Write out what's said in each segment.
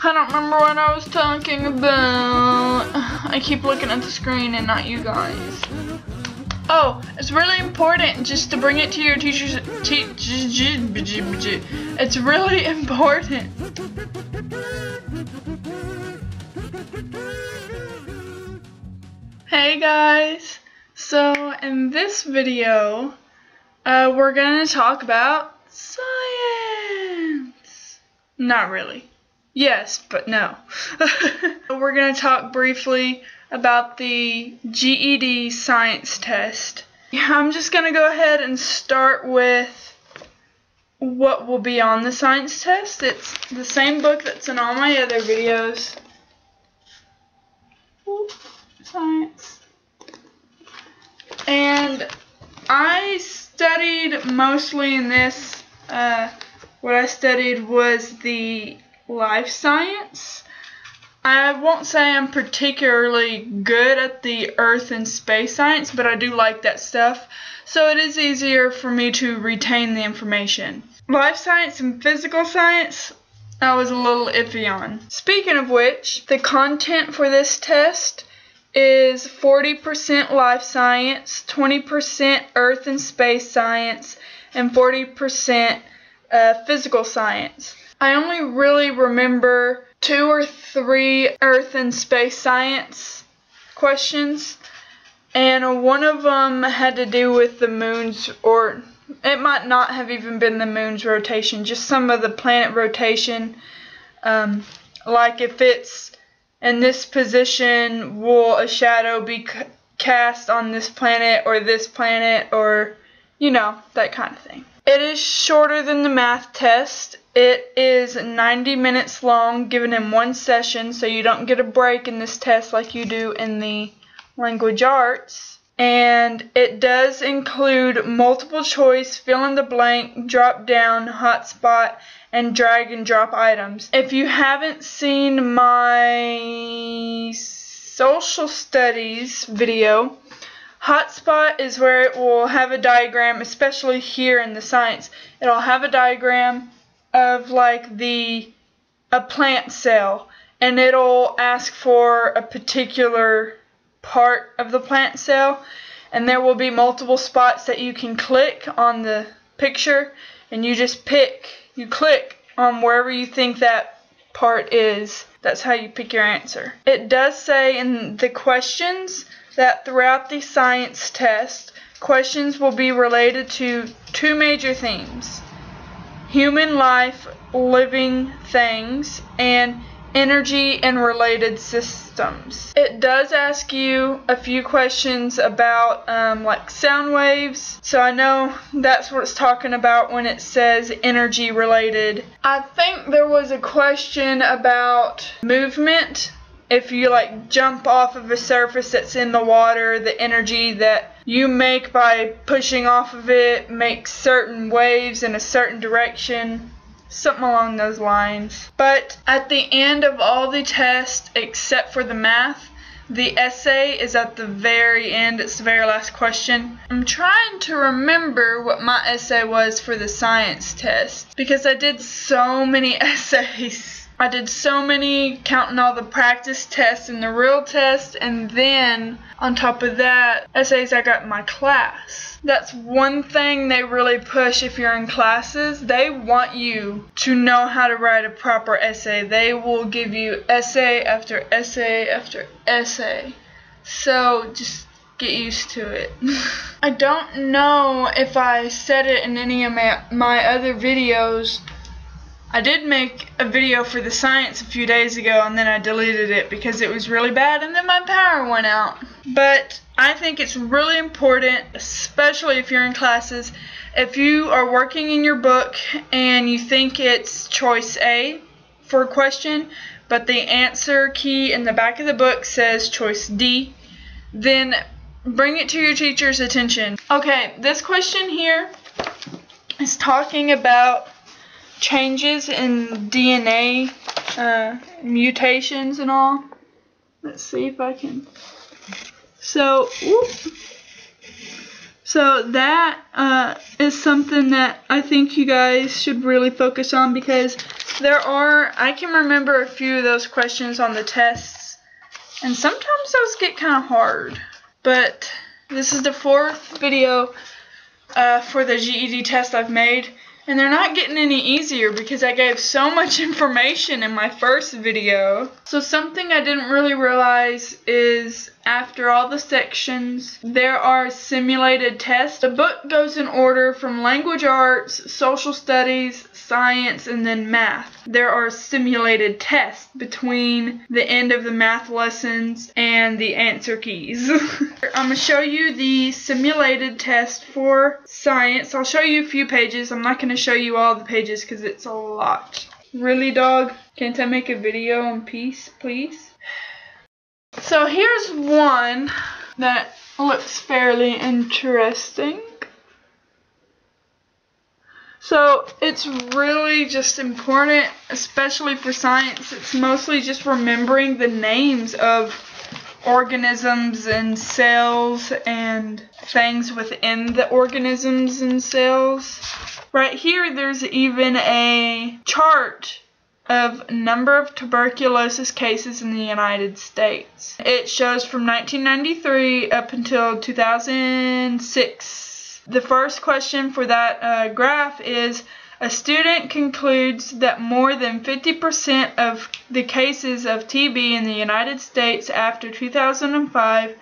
I don't remember what I was talking about. I keep looking at the screen and not you guys. Oh, it's really important just to bring it to your teachers. It's really important. Hey guys. So in this video, we're gonna talk about science. Not really. Yes, but no. We're going to talk briefly about the GED Science test. I'm just going to go ahead and start with what will be on the science test. It's the same book that's in all my other videos. Science. And I studied mostly in this, what I studied was the life science. I won't say I'm particularly good at the earth and space science, but I do like that stuff, so it is easier for me to retain the information. Life science and physical science, I was a little iffy on. Speaking of which, the content for this test is 40% life science, 20% earth and space science, and 40% physical science. I only really remember 2 or 3 earth and space science questions, and one of them had to do with the moon's, or it might not have even been the moon's rotation, just some of the planet rotation, like if it's in this position, will a shadow be cast on this planet, or you know, that kind of thing. It is shorter than the math test. It is 90 minutes long, given in one session, so you don't get a break in this test like you do in the language arts. And it does include multiple choice, fill in the blank, drop down, hotspot, and drag and drop items. If you haven't seen my social studies video, hotspot is where it will have a diagram, especially here in the science. It'll have a diagram of like a plant cell, and it'll ask for a particular part of the plant cell, and there will be multiple spots that you can click on the picture, and you click on wherever you think that part is. That's how you pick your answer. It does say in the questions that throughout the science test, questions will be related to 2 major themes: human life, living things, and energy and related systems. It does ask you a few questions about like sound waves, so I know that's what it's talking about when it says energy related. I think there was a question about movement. If you like jump off of a surface that's in the water, the energy that you make by pushing off of it makes certain waves in a certain direction, something along those lines. But at the end of all the tests, except for the math, the essay is at the very end. It's the very last question. I'm trying to remember what my essay was for the science test, because I did so many essays. I did so many, counting all the practice tests and the real test, and then on top of that, essays I got in my class. That's one thing they really push if you're in classes. They want you to know how to write a proper essay. They will give you essay after essay after essay. So just get used to it. I don't know if I said it in any of my other videos. I did make a video for the science a few days ago, and then I deleted it because it was really bad and then my power went out. But I think it's really important, especially if you're in classes, if you are working in your book and you think it's choice A for a question, but the answer key in the back of the book says choice D, then bring it to your teacher's attention. Okay, this question here is talking about changes in DNA, mutations and all. Let's see if I can. So So that is something that I think you guys should really focus on, because I can remember a few of those questions on the tests, and sometimes those get kind of hard. But this is the 4th video for the GED test I've made, and they're not getting any easier because I gave so much information in my first video. So something I didn't really realize is after all the sections, there are simulated tests. The book goes in order from language arts, social studies, science, and then math. There are simulated tests between the end of the math lessons and the answer keys. I'm going to show you the simulated test for science. I'll show you a few pages. I'm not going to show you all the pages because it's a lot. Really, dog? Can't I make a video in peace, please? So here's one that looks fairly interesting. So it's really just important, especially for science. It's mostly just remembering the names of organisms and cells and things within the organisms and cells. Right here, there's even a chart of number of tuberculosis cases in the United States. It shows from 1993 up until 2006. The first question for that graph is, a student concludes that more than 50% of the cases of TB in the United States after 2005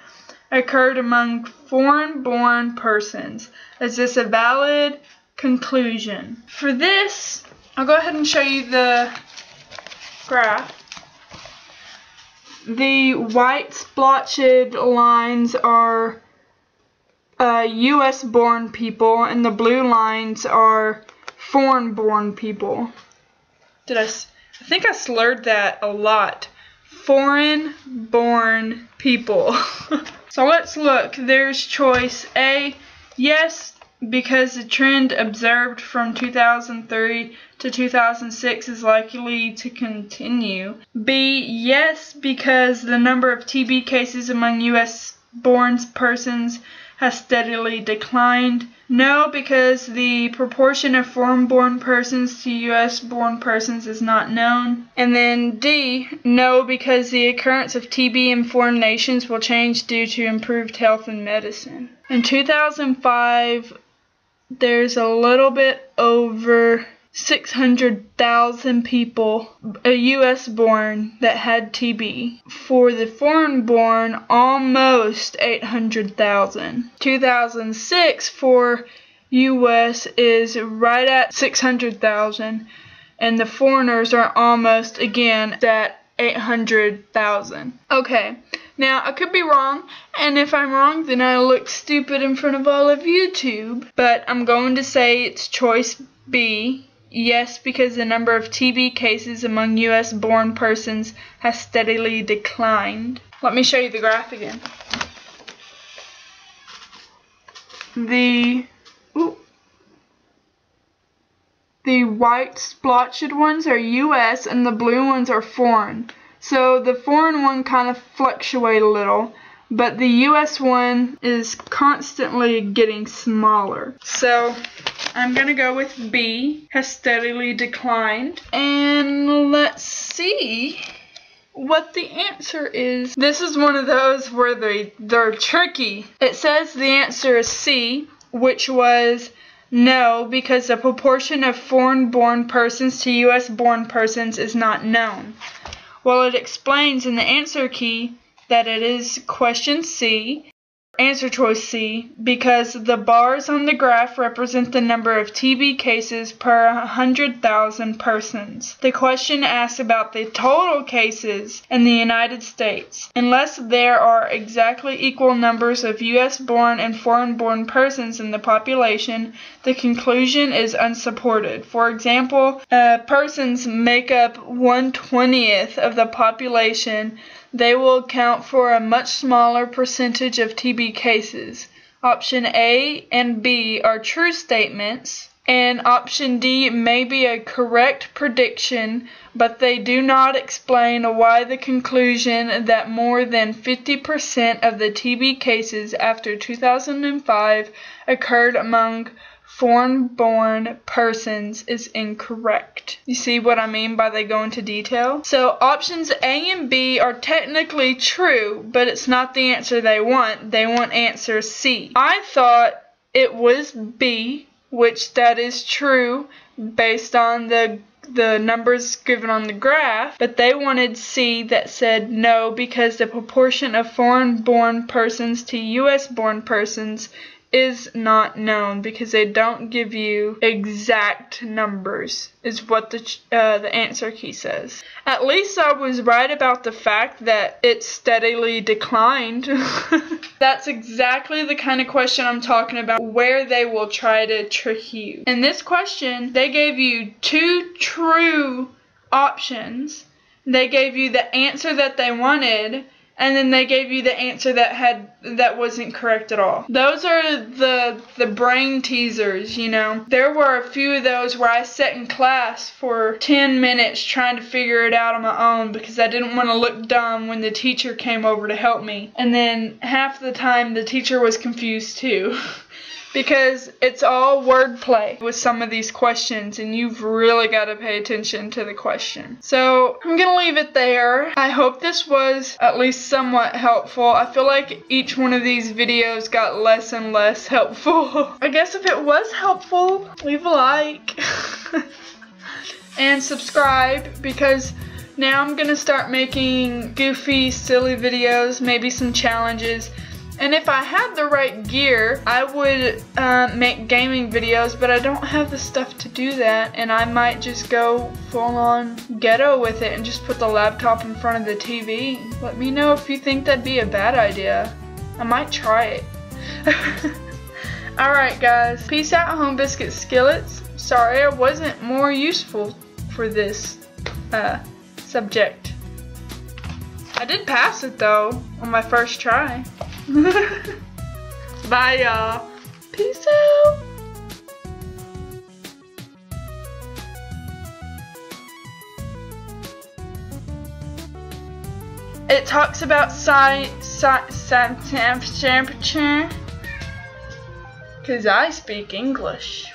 occurred among foreign-born persons. Is this a valid conclusion? For this, I'll go ahead and show you the graph. The white splotched lines are US-born people, and the blue lines are foreign-born people. I think I slurred that a lot. Foreign-born people. So let's look. There's choice A, yes, because the trend observed from 2003 to 2006 is likely to continue. B, yes, because the number of TB cases among US-born persons has steadily declined. No, because the proportion of foreign-born persons to US-born persons is not known. And then D, no, because the occurrence of TB in foreign nations will change due to improved health and medicine. In 2005, there's a little bit over 600,000 people, US-born, that had TB. For the foreign-born, almost 800,000. 2006 for US is right at 600,000, and the foreigners are almost, again, at 800,000. Okay, now I could be wrong, and if I'm wrong, then I look stupid in front of all of YouTube, but I'm going to say it's choice B. Yes, because the number of TB cases among US-born persons has steadily declined. Let me show you the graph again. The white splotched ones are US and the blue ones are foreign. So the foreign one kind of fluctuate a little, but the US one is constantly getting smaller. So I'm going to go with B, has steadily declined. And let's see what the answer is. This is one of those where they're tricky. It says the answer is C, which was no, because the proportion of foreign-born persons to US-born persons is not known. Well, it explains in the answer key that it is question C, answer choice C, because the bars on the graph represent the number of TB cases per 100,000 persons. The question asks about the total cases in the United States. Unless there are exactly equal numbers of US-born and foreign-born persons in the population, the conclusion is unsupported. For example, persons make up 1/20th of the population. They will account for a much smaller percentage of TB cases. Option A and B are true statements. And option D may be a correct prediction, but they do not explain why the conclusion that more than 50% of the TB cases after 2005 occurred among foreign-born persons is incorrect. You see what I mean by they go into detail? So options A and B are technically true, but it's not the answer they want. They want answer C. I thought it was B, which that is true based on the numbers given on the graph, but they wanted C that said no because the proportion of foreign-born persons to U.S.-born persons is not known because they don't give you exact numbers, is what the answer key says. At least I was right about the fact that it steadily declined. That's exactly the kind of question I'm talking about, where they will try to trick you. In this question, they gave you 2 true options. They gave you the answer that they wanted, and then they gave you the answer that wasn't correct at all. Those are the brain teasers, you know. There were a few of those where I sat in class for 10 minutes trying to figure it out on my own because I didn't want to look dumb when the teacher came over to help me. And then half the time the teacher was confused too. Because it's all wordplay with some of these questions, and you've really got to pay attention to the question. So I'm going to leave it there. I hope this was at least somewhat helpful. I feel like each one of these videos got less and less helpful. I guess if it was helpful, leave a like and subscribe, because now I'm going to start making goofy, silly videos, maybe some challenges. And if I had the right gear, I would make gaming videos, but I don't have the stuff to do that, and I might just go full-on ghetto with it and just put the laptop in front of the TV. Let me know if you think that'd be a bad idea. I might try it. Alright guys, peace out, Home Biscuit Skillets. Sorry I wasn't more useful for this subject. I did pass it though, on my first try. Bye y'all. Peace out. It talks about temperature because I speak English.